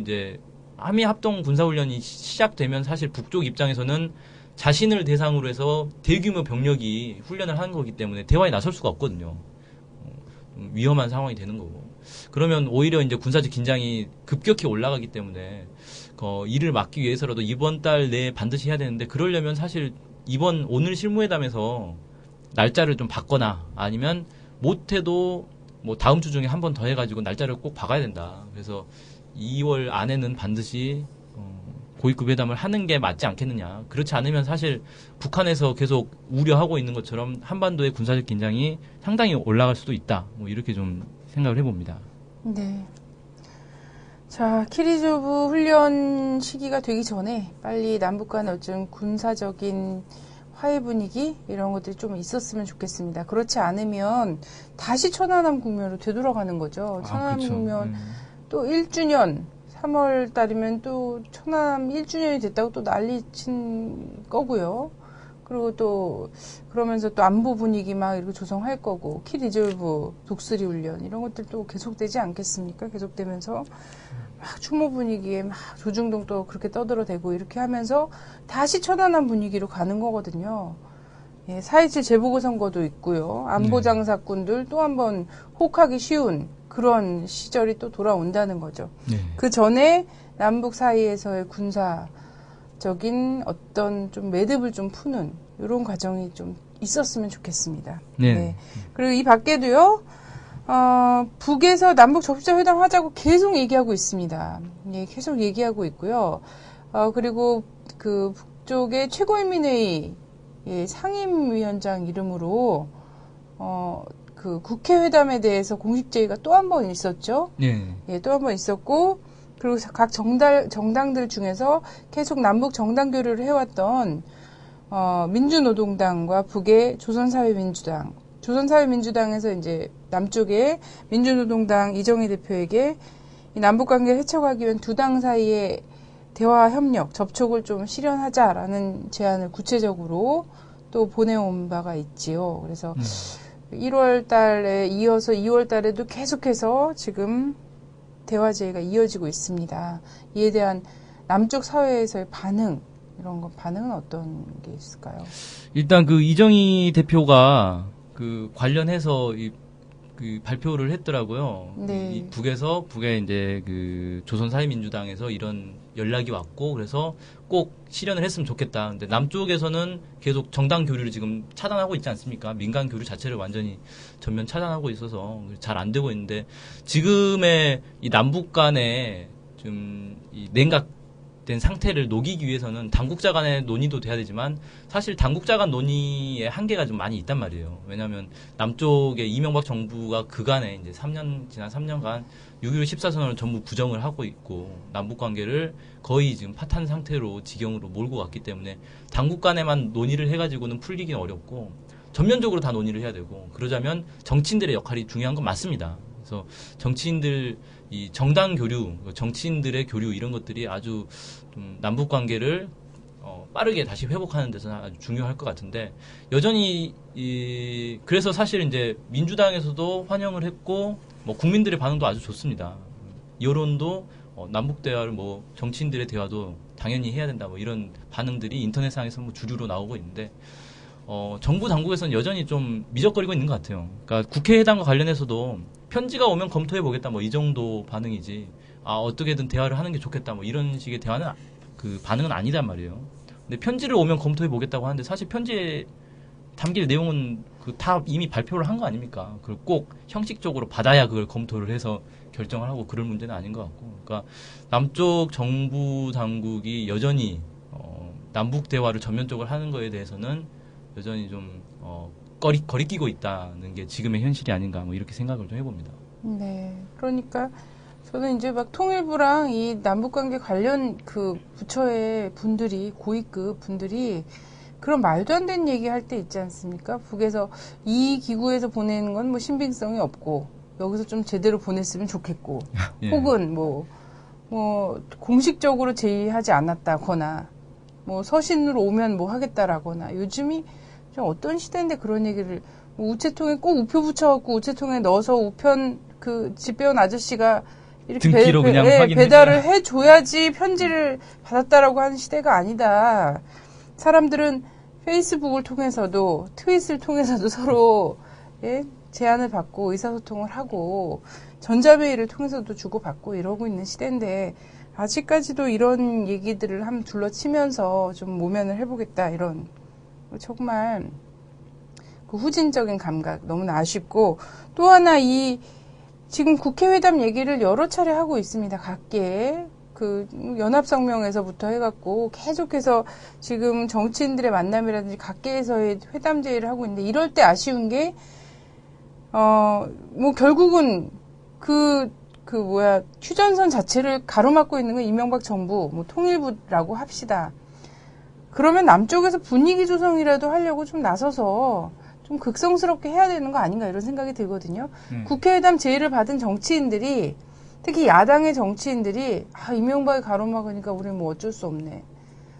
이제 한미 합동 군사훈련이 시작되면 사실 북쪽 입장에서는 자신을 대상으로 해서 대규모 병력이 훈련을 하는 거기 때문에 대화에 나설 수가 없거든요. 위험한 상황이 되는 거고. 그러면 오히려 이제 군사적 긴장이 급격히 올라가기 때문에 이를 막기 위해서라도 이번 달 내에 반드시 해야 되는데 그러려면 사실 오늘 실무회담에서 날짜를 좀 바꿔나 아니면 못해도 뭐 다음 주 중에 한 번 더 해가지고 날짜를 꼭 박아야 된다. 그래서 2월 안에는 반드시 고위급 회담을 하는 게 맞지 않겠느냐. 그렇지 않으면 사실 북한에서 계속 우려하고 있는 것처럼 한반도의 군사적 긴장이 상당히 올라갈 수도 있다. 뭐 이렇게 좀 생각을 해봅니다. 네. 자, 키리조브 훈련 시기가 되기 전에 빨리 남북 간의 어떤 군사적인 화해 분위기 이런 것들이 좀 있었으면 좋겠습니다. 그렇지 않으면 다시 천안함 국면으로 되돌아가는 거죠. 천안함 그렇죠. 국면 또 1주년 3월 달이면 또 천안함 1주년이 됐다고 또 난리 친 거고요. 그리고 또 그러면서 또 안보 분위기 막 이렇게 조성할 거고 키리졸브 독수리 훈련 이런 것들도 계속되지 않겠습니까? 계속되면서 막 추모 분위기에 막 조중동 또 그렇게 떠들어대고 이렇게 하면서 다시 천안함 분위기로 가는 거거든요. 예, 4.27 재보궐선거도 있고요. 안보장사꾼들 또 한 번 혹하기 쉬운 그런 시절이 또 돌아온다는 거죠. 네. 그 전에 남북 사이에서의 군사적인 어떤 좀 매듭을 좀 푸는 이런 과정이 좀 있었으면 좋겠습니다. 네. 네. 그리고 이 밖에도요. 북에서 남북 적시자 회담 하자고 계속 얘기하고 있습니다. 예, 계속 얘기하고 있고요. 그리고 그 북쪽의 최고인민회의 상임위원장 이름으로 그 국회 회담에 대해서 공식 제의가 또 한 번 있었죠. 네. 예, 또 한 번 있었고 그리고 각 정당들 중에서 계속 남북 정당 교류를 해왔던 민주노동당과 북의 조선사회민주당에서 이제 남쪽에 민주노동당 이정희 대표에게 이 남북관계를 헤쳐가기 위한 두 당 사이에 대화 협력, 접촉을 좀 실현하자라는 제안을 구체적으로 또 보내온 바가 있지요. 그래서 1월 달에 이어서 2월 달에도 계속해서 지금 대화 제의가 이어지고 있습니다. 이에 대한 남쪽 사회에서의 반응, 이런 거 반응은 어떤 게 있을까요? 일단 그 이정희 대표가 그 관련해서 그 발표를 했더라고요. 네. 이 북에 이제 그 조선사회민주당에서 이런 연락이 왔고 그래서 꼭 실현을 했으면 좋겠다. 근데 남쪽에서는 계속 정당 교류를 지금 차단하고 있지 않습니까? 민간 교류 자체를 완전히 전면 차단하고 있어서 잘 안 되고 있는데 지금의 이 남북 간의 좀 이 냉각된 상태를 녹이기 위해서는 당국자 간의 논의도 돼야 되지만 사실 당국자 간 논의의 한계가 좀 많이 있단 말이에요. 왜냐하면 남쪽의 이명박 정부가 그간에 이제 지난 3년간 6.15 14선언을 전부 부정을 하고 있고 남북 관계를 거의 지금 파탄 상태로 지경으로 몰고 갔기 때문에 당국 간에만 논의를 해가지고는 풀리기는 어렵고 전면적으로 다 논의를 해야 되고 그러자면 정치인들의 역할이 중요한 건 맞습니다. 그래서 정치인들 이 정당 교류, 정치인들의 교류 이런 것들이 아주 좀 남북 관계를 빠르게 다시 회복하는 데서는 아주 중요할 것 같은데 여전히 그래서 사실 이제 민주당에서도 환영을 했고 뭐 국민들의 반응도 아주 좋습니다. 여론도 남북 대화를 뭐 정치인들의 대화도 당연히 해야 된다 뭐 이런 반응들이 인터넷상에서 뭐 주류로 나오고 있는데 정부 당국에서는 여전히 좀 미적거리고 있는 것 같아요. 그러니까 국회의장과 관련해서도 편지가 오면 검토해 보겠다 뭐 이 정도 반응이지 어떻게든 대화를 하는 게 좋겠다 뭐 이런 식의 대화는 그 반응은 아니단 말이에요. 근데 편지를 오면 검토해 보겠다고 하는데 사실 편지에 담길 내용은 다 이미 발표를 한 거 아닙니까? 그걸 꼭 형식적으로 받아야 그걸 검토를 해서 결정을 하고 그럴 문제는 아닌 것 같고, 그러니까 남쪽 정부 당국이 여전히 남북 대화를 전면적으로 하는 거에 대해서는 여전히 좀 거리끼고 있다는 게 지금의 현실이 아닌가 뭐 이렇게 생각을 좀 해봅니다. 네, 그러니까 저는 이제 막 통일부랑 이 남북관계 관련 그 부처의 분들이 고위급 분들이 그런 말도 안 되는 얘기 할 때 있지 않습니까? 북에서 이 기구에서 보내는 건 뭐 신빙성이 없고 여기서 좀 제대로 보냈으면 좋겠고 예. 혹은 뭐 공식적으로 제의하지 않았다거나 뭐 서신으로 오면 뭐 하겠다라거나 요즘이 좀 어떤 시대인데 그런 얘기를 뭐 우체통에 꼭 우표 붙여갖고 우체통에 넣어서 우편 그 집배원 아저씨가 이렇게 등기로 그냥 배달을 해줘야지 편지를 받았다라고 하는 시대가 아니다. 사람들은 페이스북을 통해서도 트윗을 통해서도 서로 제안을 받고 의사소통을 하고 전자메일을 통해서도 주고받고 이러고 있는 시대인데 아직까지도 이런 얘기들을 한번 둘러치면서 좀 모면을 해보겠다 이런 정말 그 후진적인 감각 너무나 아쉽고 또 하나 지금 국회회담 얘기를 여러 차례 하고 있습니다. 각계 그 연합성명에서부터 해갖고 계속해서 지금 정치인들의 만남이라든지 각계에서의 회담 제의를 하고 있는데 이럴 때 아쉬운 게 뭐 결국은 휴전선 자체를 가로막고 있는 건 이명박 정부, 뭐 통일부라고 합시다. 그러면 남쪽에서 분위기 조성이라도 하려고 좀 나서서 좀 극성스럽게 해야 되는 거 아닌가 이런 생각이 들거든요. 국회의담 제의를 받은 정치인들이 특히 야당의 정치인들이 이명박이 가로막으니까 우리는 뭐 어쩔 수 없네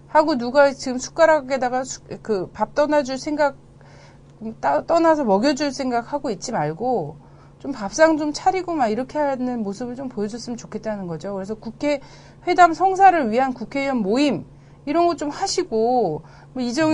하고 누가 지금 숟가락에다가 밥 떠나줄 생각 떠나서 먹여줄 생각하고 있지 말고 좀 밥상 좀 차리고 막 이렇게 하는 모습을 좀 보여줬으면 좋겠다는 거죠. 그래서 국회 회담 성사를 위한 국회의원 모임 이런 거 좀 하시고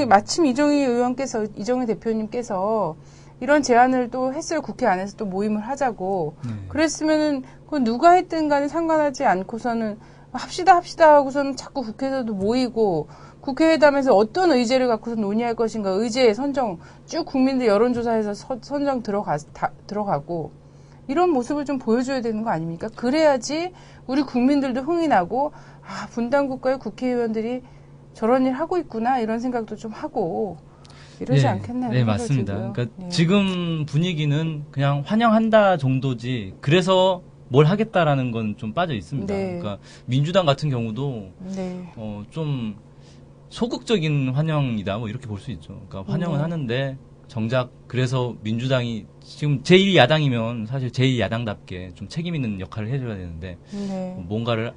마침 이정희 대표님께서 이런 제안을 또 했어요. 국회 안에서 또 모임을 하자고. 그랬으면은 그건 누가 했든 간에 상관하지 않고서는 합시다 하고서는 자꾸 국회에서도 모이고 국회회담에서 어떤 의제를 갖고서 논의할 것인가 의제 선정 쭉 국민들 여론조사에서 선정 들어가고 이런 모습을 좀 보여줘야 되는 거 아닙니까? 그래야지 우리 국민들도 흥이 나고 분단국가의 국회의원들이 저런 일 하고 있구나 이런 생각도 좀 하고 이러지 않겠나요? 네, 맞습니다. 그러니까 지금 분위기는 그냥 환영한다 정도지 그래서 뭘 하겠다라는 건 좀 빠져 있습니다. 네. 그러니까 민주당 같은 경우도 좀 소극적인 환영이다 뭐 이렇게 볼 수 있죠. 그러니까 환영은 하는데 정작 그래서 민주당이 지금 제1야당이면 사실 제1야당답게 좀 책임 있는 역할을 해줘야 되는데 뭔가를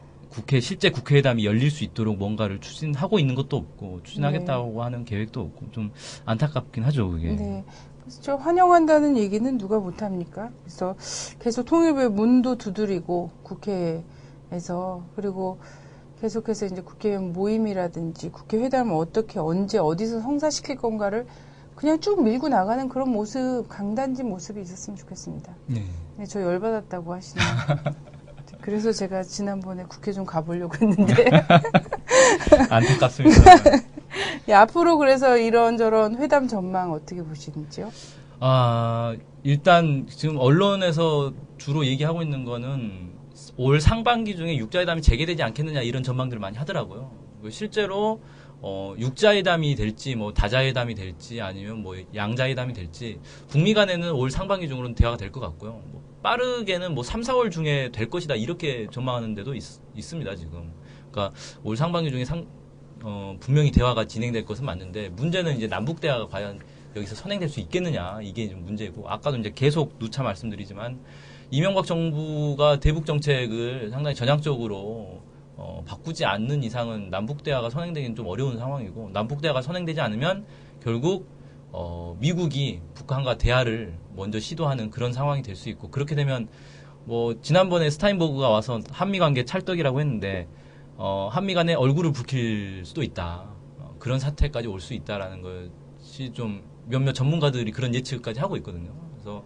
실제 국회의담이 열릴 수 있도록 뭔가를 추진하고 있는 것도 없고 추진하겠다고 하는 계획도 없고 좀 안타깝긴 하죠 그게. 네. 그래서 환영한다는 얘기는 누가 못합니까? 그래서 계속 통일부의 문도 두드리고 국회에서 그리고 계속해서 이제 국회의원 모임이라든지 국회 회담을 어떻게 언제 어디서 성사시킬 건가를 그냥 쭉 밀고 나가는 그런 모습, 강단진 모습이 있었으면 좋겠습니다. 네. 네, 저 열받았다고 하시네요. 그래서 제가 지난번에 국회 좀 가보려고 했는데. 안타깝습니다. 예, 앞으로 그래서 이런저런 회담 전망 어떻게 보시는지요? 일단 지금 언론에서 주로 얘기하고 있는 거는 올 상반기 중에 육자회담이 재개되지 않겠느냐 이런 전망들을 많이 하더라고요. 실제로 육자회담이 될지 뭐 다자회담이 될지 아니면 뭐 양자회담이 될지 북미 간에는 올 상반기 중으로는 대화가 될 것 같고요. 뭐 빠르게는 뭐 3, 4월 중에 될 것이다 이렇게 전망하는 데도 있습니다 지금. 그러니까 올 상반기 중에 분명히 대화가 진행될 것은 맞는데 문제는 이제 남북 대화가 과연 여기서 선행될 수 있겠느냐 이게 좀 문제고 아까도 이제 계속 누차 말씀드리지만 이명박 정부가 대북 정책을 상당히 전향적으로 바꾸지 않는 이상은 남북 대화가 선행되기는 좀 어려운 상황이고 남북 대화가 선행되지 않으면 결국 미국이 북한과 대화를 먼저 시도하는 그런 상황이 될 수 있고 그렇게 되면 뭐 지난번에 스타인버그가 와서 한미 관계 찰떡이라고 했는데 한미 간에 얼굴을 붉힐 수도 있다. 그런 사태까지 올 수 있다라는 것이 좀 몇몇 전문가들이 그런 예측까지 하고 있거든요. 그래서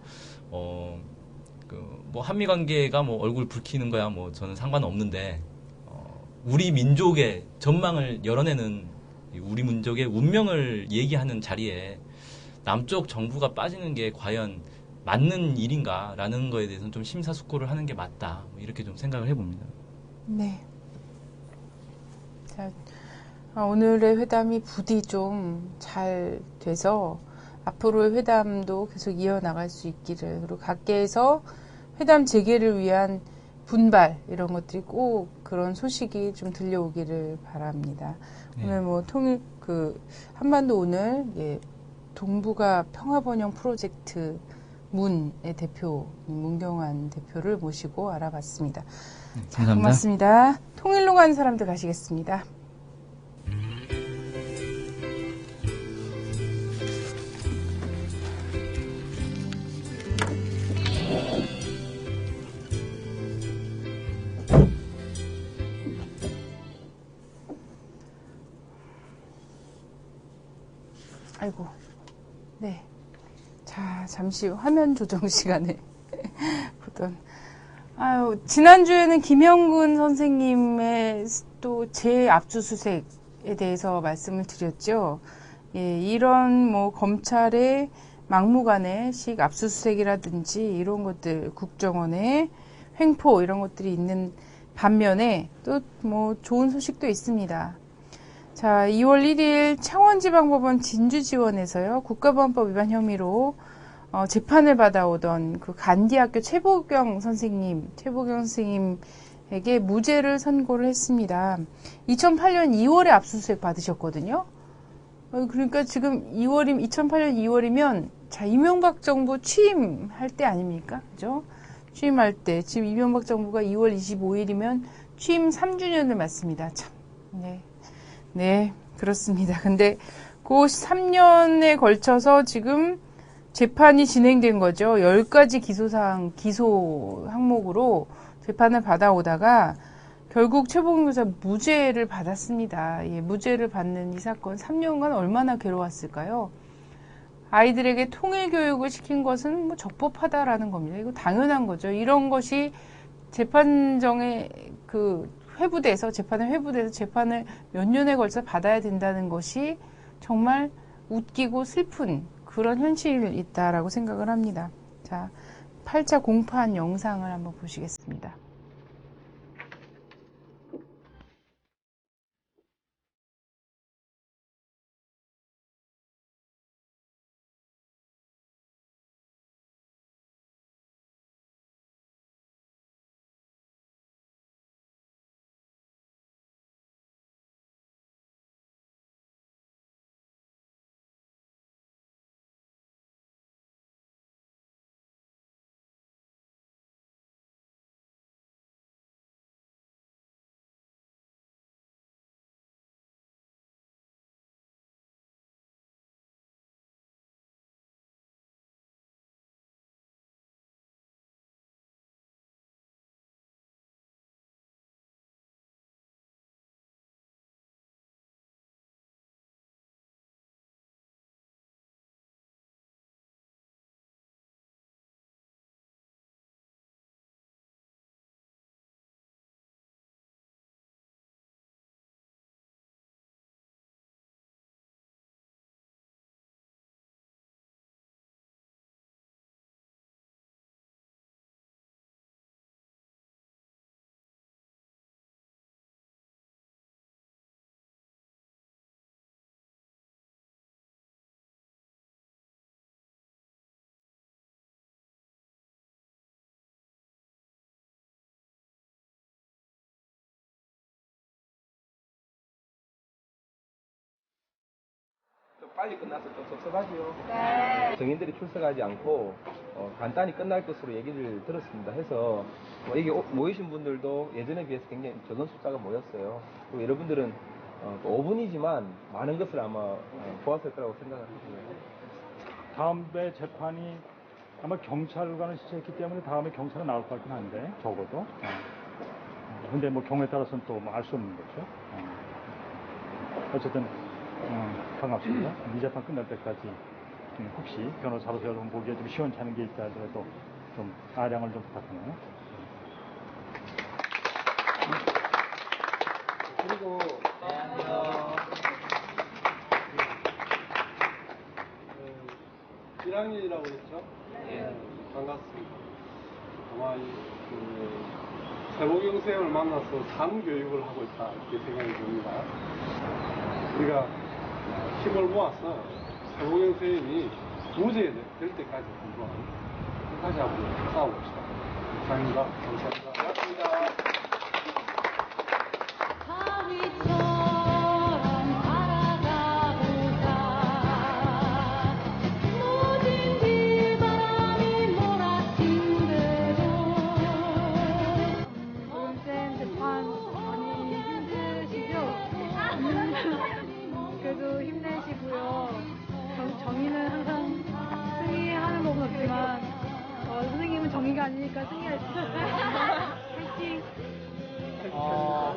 뭐 한미 관계가 뭐 얼굴 붉히는 거야 뭐 저는 상관없는데 우리 민족의 전망을 열어내는 우리 민족의 운명을 얘기하는 자리에 남쪽 정부가 빠지는 게 과연 맞는 일인가라는 거에 대해서는 좀 심사숙고를 하는 게 맞다 이렇게 좀 생각을 해봅니다. 네. 자, 오늘의 회담이 부디 좀 잘 돼서 앞으로의 회담도 계속 이어나갈 수 있기를 그리고 각계에서 회담 재개를 위한 분발 이런 것들이 꼭 그런 소식이 좀 들려오기를 바랍니다. 네. 오늘 뭐 한반도 오늘 동북아 평화번영 프로젝트 문의 대표 문경환 대표를 모시고 알아봤습니다. 자, 감사합니다. 고맙습니다. 통일로 가는 사람들 가시겠습니다. 아이고, 네. 자, 잠시 화면 조정 시간에 보던. 지난주에는 김영근 선생님의 또 재압수수색에 대해서 말씀을 드렸죠. 예, 이런 뭐 검찰의 막무가내식 압수수색이라든지 이런 것들, 국정원의 횡포 이런 것들이 있는 반면에 또 뭐 좋은 소식도 있습니다. 자, 2월 1일 창원지방법원 진주지원에서요, 국가보안법 위반 혐의로 재판을 받아오던 그 간디학교 최보경 선생님에게 무죄를 선고를 했습니다. 2008년 2월에 압수수색 받으셨거든요. 그러니까 지금 2008년 2월이면 자, 이명박 정부 취임할 때 아닙니까? 그죠? 취임할 때. 지금 이명박 정부가 2월 25일이면 취임 3주년을 맞습니다. 참. 네, 그렇습니다. 근데 그 3년에 걸쳐서 지금 재판이 진행된 거죠. 10가지 기소 항목으로 재판을 받아오다가 결국 최보경 교사 무죄를 받았습니다. 예, 무죄를 받는 이 사건 3년간 얼마나 괴로웠을까요? 아이들에게 통일 교육을 시킨 것은 뭐 적법하다라는 겁니다. 이거 당연한 거죠. 이런 것이 재판정에 재판을 몇 년에 걸쳐 받아야 된다는 것이 정말 웃기고 슬픈 그런 현실이 있다라고 생각을 합니다. 자, 8차 공판 영상을 한번 보시겠습니다. 빨리 끝나서 좀 섭섭하지요. 네. 정인들이 출석하지 않고 간단히 끝날 것으로 얘기를 들었습니다. 해서 여기 모이신 분들도 예전에 비해서 굉장히 적은 숫자가 모였어요. 그리고 여러분들은 또 5분이지만 많은 것을 아마 보았을 거라고 생각을 하고요. 다음에 재판이 아마 경찰관을 시작했기 때문에 다음에 경찰은 나올 것 같긴 한데 적어도. 근데 뭐 경우에 따라서는 또 알 수 없는 거죠. 어쨌든 반갑습니다. 이 재판 끝날 때까지 혹시 변호사로서 여러분 보기에 좀 시원찮은 게 있다 하더라도 좀 아량을 좀 부탁하네요. 그리고 안녕하세요. 1학년이라고 했죠? 네. 반갑습니다. 아마 세복용 쌤을 만나서 상교육을 하고 있다 이렇게 생각이 듭니다. 우리가 힘을 모아서 세복용 쌤이 무죄 될 때까지 한번 끝까지 한번 싸워봅시다. 감사합니다. 감사합니다. 고맙습니다. 그래도 힘내시고요. 정의는 항상 승리하는 법은 없지만 선생님은 정의가 아니니까 승리할 수 있어요. 화이팅!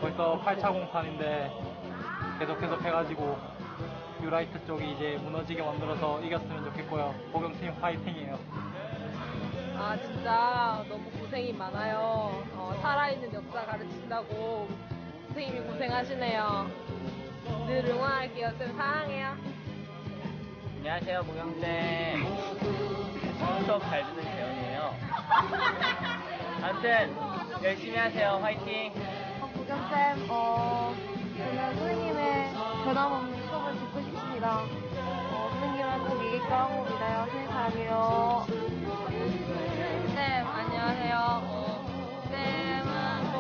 벌써 8차 공판인데 계속 해가지고 유라이트 쪽이 이제 무너지게 만들어서 이겼으면 좋겠고요. 보경팀 화이팅이에요. 아 진짜 너무 고생이 많아요. 살아있는 역사 가르친다고 선생님이 고생하시네요. 늘 응원할게요. 쌤 사랑해요. 안녕하세요, 모경쌤. 수업 잘 듣는 재현이에요. 아무튼 열심히 하세요. 화이팅! 보경쌤, 저는 선생님의 변함없는 수업을 듣고 싶습니다. 선생님은 꼭 이길 거라고 믿어요. 선생님 사랑해요. 쌤 안녕하세요. 쌤은 꼭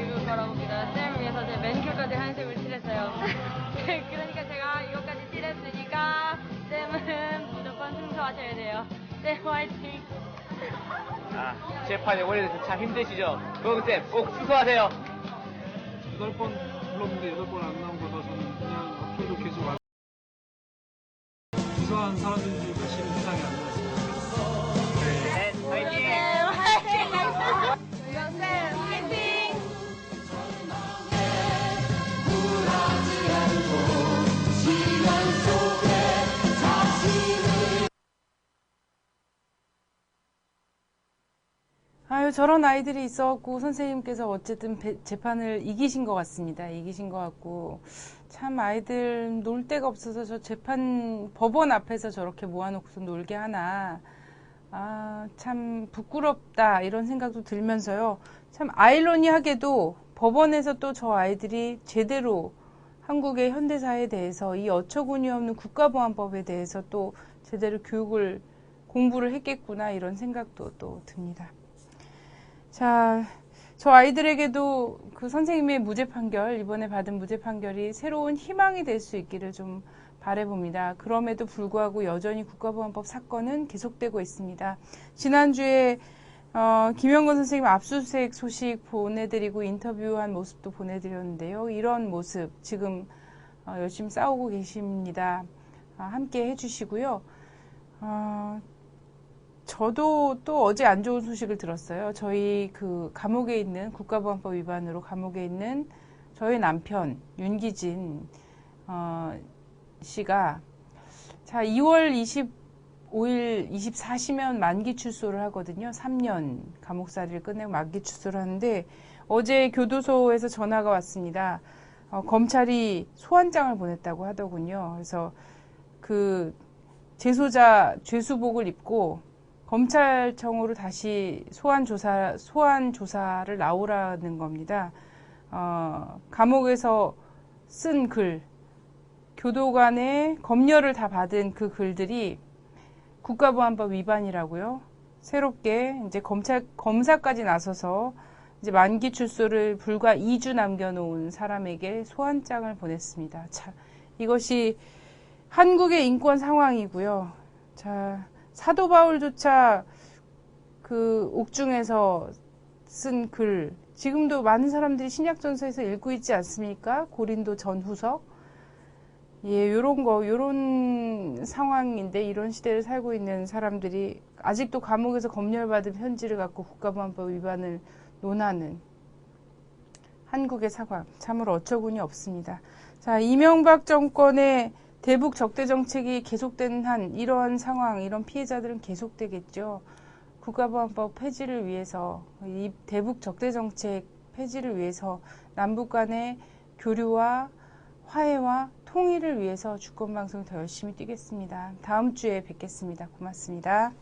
이길 거라고 믿어요. 쌤을 위해서 제 매니큐어까지 한샘을 칠했어요. 그러니까 제가 이것까지 칠했으니까 쌤은 무조건 승소하셔야 돼요. 쌤 화이팅! 재판이 오래돼서 참 힘드시죠? 모경쌤 꼭 수고하세요. 8번 불렀는데 8번 안 나온 거 봐서는 그냥 앞으로도 계속 구사한 사람들 중에 몇시는 이상이 안 나왔습니다. 네, 화이팅! 쌤 화이팅! 아유, 저런 아이들이 있어갖고 선생님께서 어쨌든 재판을 이기신 것 같습니다. 이기신 것 같고. 참 아이들 놀 데가 없어서 저 법원 앞에서 저렇게 모아놓고서 놀게 하나. 참 부끄럽다. 이런 생각도 들면서요. 참 아이러니하게도 법원에서 또 저 아이들이 제대로 한국의 현대사에 대해서 이 어처구니 없는 국가보안법에 대해서 또 제대로 공부를 했겠구나. 이런 생각도 또 듭니다. 자, 저 아이들에게도 그 선생님의 무죄 판결, 이번에 받은 무죄 판결이 새로운 희망이 될 수 있기를 좀 바라봅니다. 그럼에도 불구하고 여전히 국가보안법 사건은 계속되고 있습니다. 지난주에 김영건 선생님 압수수색 소식 보내드리고 인터뷰한 모습도 보내드렸는데요. 이런 모습 지금 열심히 싸우고 계십니다. 함께 해주시고요. 저도 또 어제 안 좋은 소식을 들었어요. 저희 그 감옥에 있는 국가보안법 위반으로 감옥에 있는 저희 남편 윤기진 씨가 자 2월 25일 24시면 만기 출소를 하거든요. 3년 감옥살이를 끝내고 만기 출소를 하는데 어제 교도소에서 전화가 왔습니다. 검찰이 소환장을 보냈다고 하더군요. 그래서 그 재소자 죄수복을 입고 검찰청으로 다시 소환 조사를 나오라는 겁니다. 감옥에서 쓴 글, 교도관의 검열을 다 받은 그 글들이 국가보안법 위반이라고요. 새롭게 이제 검사까지 나서서 이제 만기 출소를 불과 2주 남겨놓은 사람에게 소환장을 보냈습니다. 자, 이것이 한국의 인권 상황이고요. 자, 사도 바울조차 그 옥중에서 쓴 글, 지금도 많은 사람들이 신약전서에서 읽고 있지 않습니까? 고린도 전후서. 예, 요런 상황인데, 이런 시대를 살고 있는 사람들이 아직도 감옥에서 검열받은 편지를 갖고 국가보안법 위반을 논하는 한국의 상황, 참으로 어처구니 없습니다. 자, 이명박 정권의 대북 적대 정책이 계속되는 한 이런 상황, 이런 피해자들은 계속되겠죠. 국가보안법 폐지를 위해서, 이 대북 적대 정책 폐지를 위해서 남북 간의 교류와 화해와 통일을 위해서 주권방송 더 열심히 뛰겠습니다. 다음 주에 뵙겠습니다. 고맙습니다.